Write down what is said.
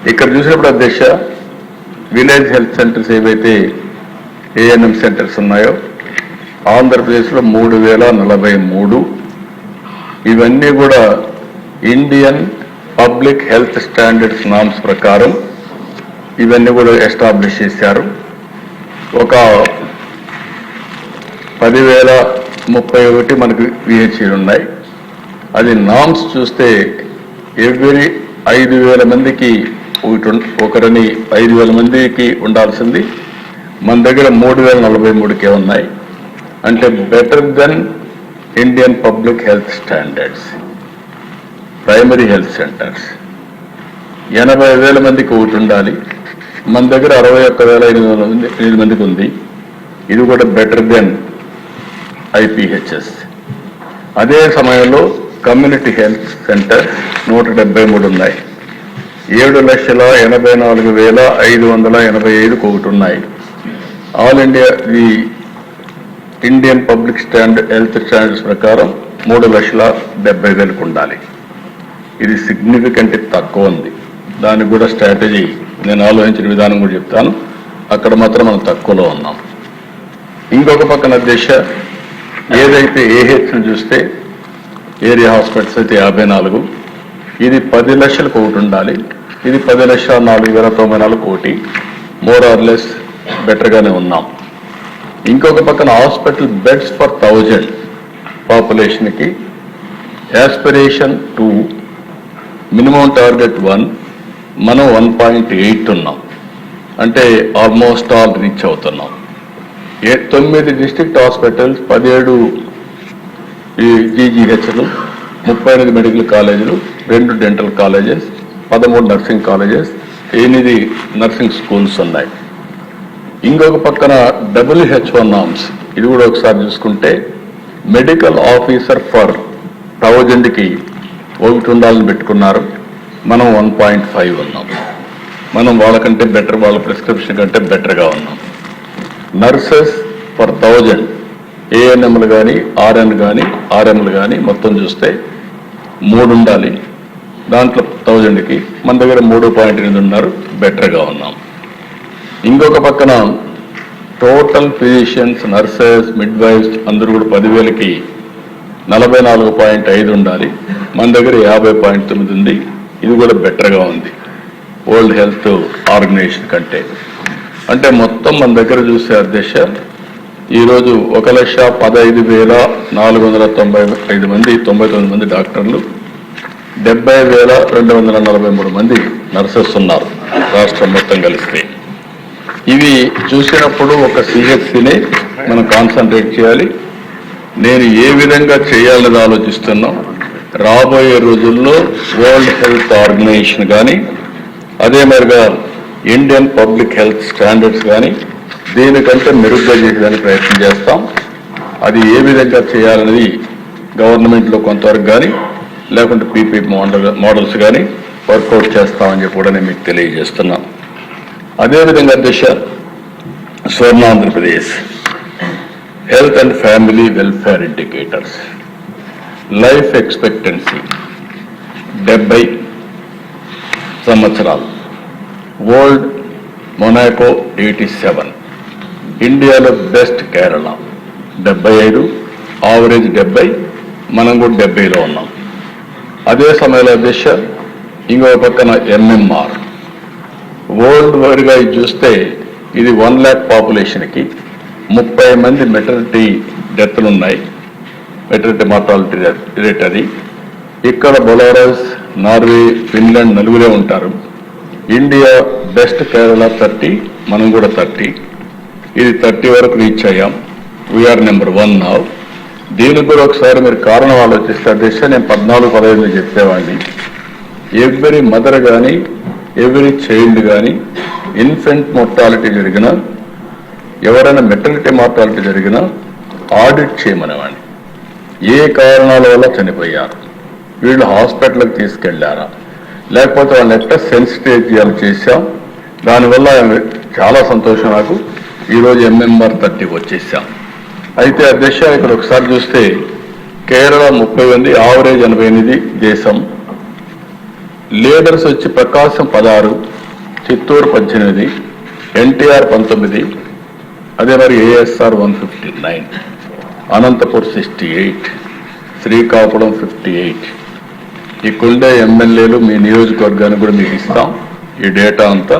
ఇక్కడ చూసినప్పుడు అధ్యక్ష విలేజ్ హెల్త్ సెంటర్స్ ఏవైతే ఏఎన్ఎం సెంటర్స్ ఉన్నాయో ఆంధ్రప్రదేశ్లో 3043 ఇవన్నీ కూడా Indian public health standards norms ప్రకారం ఇవన్నీ కూడా ఎస్టాబ్లిష్ చేశారు. ఒక 10,031 మనకు విహెచ్ఈలు ఉన్నాయి. అది నామ్స్ చూస్తే ఎవ్రీ 5,000 మందికి ఒకరిని 5,000 మందికి ఉండాల్సింది మన దగ్గర 3,043కే ఉన్నాయి. అంటే better than Indian public health standards. Primary health centres 80,000 మందికి ఒకటి ఉండాలి. మన దగ్గర 61,800 మందికి ఉంది. ఇది కూడా బెటర్ దెన్ ఐపీహెచ్ఎస్. అదే సమయంలో కమ్యూనిటీ హెల్త్ సెంటర్ 173 ఉన్నాయి. 7,84,585 ఒకటి ఉన్నాయి. ఆల్ ఇండియా ఈ ఇండియన్ పబ్లిక్ హెల్త్ స్టాండర్డ్స్ ప్రకారం 3,70,000 ఉండాలి. ఇది సిగ్నిఫికెంట్ తక్కువ ఉంది. దానికి కూడా స్ట్రాటజీ నేను ఆలోచించిన విధానం కూడా చెప్తాను. అక్కడ మాత్రం మనం తక్కువలో ఉన్నాం. ఇంకొక పక్కన దేశ ఏదైతే ఏహెచ్ను చూస్తే ఏరియా హాస్పిటల్స్ అయితే 54, ఇది 10 లక్షలకు ఒకటి ఉండాలి. ఇది 10,04,094 కోటి. మోర్ ఆర్ లెస్ బెటర్గానే ఉన్నాం. ఇంకొక పక్కన హాస్పిటల్ బెడ్స్ ఫర్ 1000 పాపులేషన్కి యాస్పిరేషన్ 2, మినిమం టార్గెట్ 1, మనం 1.8 ఉన్నాం. అంటే ఆల్మోస్ట్ ఆల్ రీచ్ అవుతున్నాం. 9 డిస్ట్రిక్ట్ హాస్పిటల్స్, 17 జీజీహెచ్లు, 38 మెడికల్ కాలేజీలు, 2 dental colleges, 13 nursing colleges, 8 nursing schools ఉన్నాయి. ఇంకొక పక్కన WHO నామ్స్ ఇది కూడా ఒకసారి చూసుకుంటే మెడికల్ ఆఫీసర్ ఫర్ 1000కి ఒకటి ఉండాలని పెట్టుకున్నారు. మనం 1.5 ఉన్నాం. మనం వాళ్ళకంటే బెటర్, వాళ్ళ ప్రిస్క్రిప్షన్ కంటే బెటర్గా ఉన్నాం. నర్సెస్ ఫర్ 1000 ఏఎన్ఎంలు కానీ ఆర్ఎన్ కానీ ఆర్ఎంలు కానీ మొత్తం చూస్తే 3 ఉండాలి. దాంట్లో 1000కి మన దగ్గర 3.8 ఉన్నారు. బెటర్గా ఉన్నాం. ఇంకొక పక్కన total physicians, nurses, midwives అందరూ కూడా 10,000కి 44.5 ఉండాలి. మన దగ్గర 50.9 ఉంది. ఇది కూడా బెటర్గా ఉంది వరల్డ్ హెల్త్ ఆర్గనైజేషన్ కంటే. అంటే మొత్తం మన దగ్గర చూస్తే అధ్యక్ష ఈరోజు 1,15,495 మంది, 99 మంది డాక్టర్లు, 70,243 మంది నర్సెస్ ఉన్నారు రాష్ట్రం మొత్తం కలిస్తే. ఇవి చూసినప్పుడు ఒక సిహెచ్సిని మనం కాన్సన్ట్రేట్ చేయాలి. నేను ఏ విధంగా చేయాలని ఆలోచిస్తున్నాం. రాబోయే రోజుల్లో వరల్డ్ హెల్త్ ఆర్గనైజేషన్ కానీ అదే మరిగా ఇండియన్ పబ్లిక్ హెల్త్ స్టాండర్డ్స్ కానీ దీనికంటే మెరుగ్గా చేసేదానికి ప్రయత్నం చేస్తాం. అది ఏ విధంగా చేయాలనేది గవర్నమెంట్లో కొంతవరకు కానీ లేకుంటే పీపీ మోడల్స్ కానీ వర్కౌట్ చేస్తామని చెప్పి కూడా నేను మీకు తెలియజేస్తున్నాను. అదేవిధంగా దిశ స్వర్ణ Andhra Pradesh health and family welfare indicators, life expectancy 70 సంవత్సరాలు, వరల్డ్ మొనాకో 87, ఇండియాలో బెస్ట్ కేరళ 75, ఆవరేజ్ 70, మనం కూడా 70లో ఉన్నాం. అదే సమయంలో దిశ ఇంకో పక్కన ఎంఎంఆర్ వరల్డ్ వైడ్గా చూస్తే ఇది 1 lakh పాపులేషన్కి 30 మంది మెటర్నిటీ డెత్లు ఉన్నాయి. మెటర్నిటీ మార్టాలిటీ రేట్ అది. ఇక్కడ బెలారస్, నార్వే, ఫిన్లాండ్ నలుగురే ఉంటారు. ఇండియా బెస్ట్ కేరళ 30, మనం కూడా 30. ఇది 30 వరకు రీచ్ అయ్యాం. We're number 1 now. దీనికి కూడా ఒకసారి మీరు కారణం ఆలోచిస్తే దిశ నేను 14-15 చెప్పేవాడిని. ఎవ్రీ మదర్ కానీ ఎవ్రీ చైల్డ్ కానీ ఇన్ఫెంట్ మోర్టాలిటీ జరిగినా ఎవరైనా మెటర్నిటీ మార్టాలిటీ జరిగినా ఆడిట్ చేయమనేవాడిని. ఏ కారణాల వల్ల చనిపోయారు, వీళ్ళు హాస్పిటల్కి తీసుకెళ్లారా, లేకపోతే వాళ్ళని ఎట్లా సెన్సిటైజ్ చేశాం. దానివల్ల చాలా సంతోషం నాకు. ఈరోజు ఎంఎంఆర్ 30 వచ్చేసాం. అయితే అధ్యక్ష ఇక్కడ ఒకసారి చూస్తే కేరళ 30 మంది, ఆవరేజ్ 88 దేశం. లీడర్స్ వచ్చి ప్రకాశం 16, చిత్తూరు 18, ఎన్టీఆర్ 19, అదే మరి ఏఎస్ఆర్ 159, అనంతపూర్ 68, శ్రీకాకుళం 58. ఇక్కడుండే ఎమ్మెల్యేలు మీ నియోజకవర్గానికి కూడా మీకు ఇస్తాం ఈ డేటా అంతా.